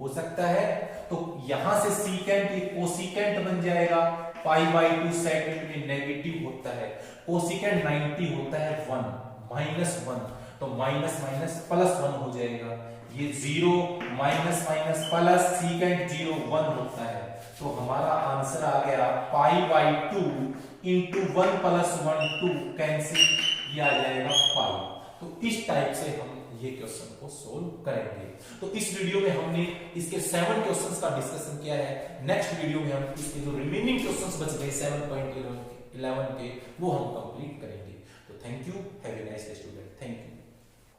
Speaker 1: हो सकता है, तो यहां से सीकेंट ये कोसिकेंट बन जाएगा, पाई बाई 2 सेकंड में नेगेटिव होता है, कोसिकेंट 90 होता है 1 माइनस 1, तो माइनस माइनस प्लस 1 हो जाएगा, ये 0 माइनस माइनस प्लस सीकेंट 0 1 होता है। तो हमारा आंसर आ गया पाई बाई 2 इंटू 1 प्लस 1 2 कैंसिल, ये आ जाएगा पाई। तो इस टाइप से हम ये क्वेश्चन को सोल्व करेंगे। तो इस वीडियो में हमने इसके 7 क्वेश्चंस का डिस्कशन किया है। नेक्स्ट वीडियो में हम इसके जो रिमेनिंग क्वेश्चंस बच गए 7.11 के वो हम कंप्लीट करेंगे। तो thank you, have a nice day student, thank you.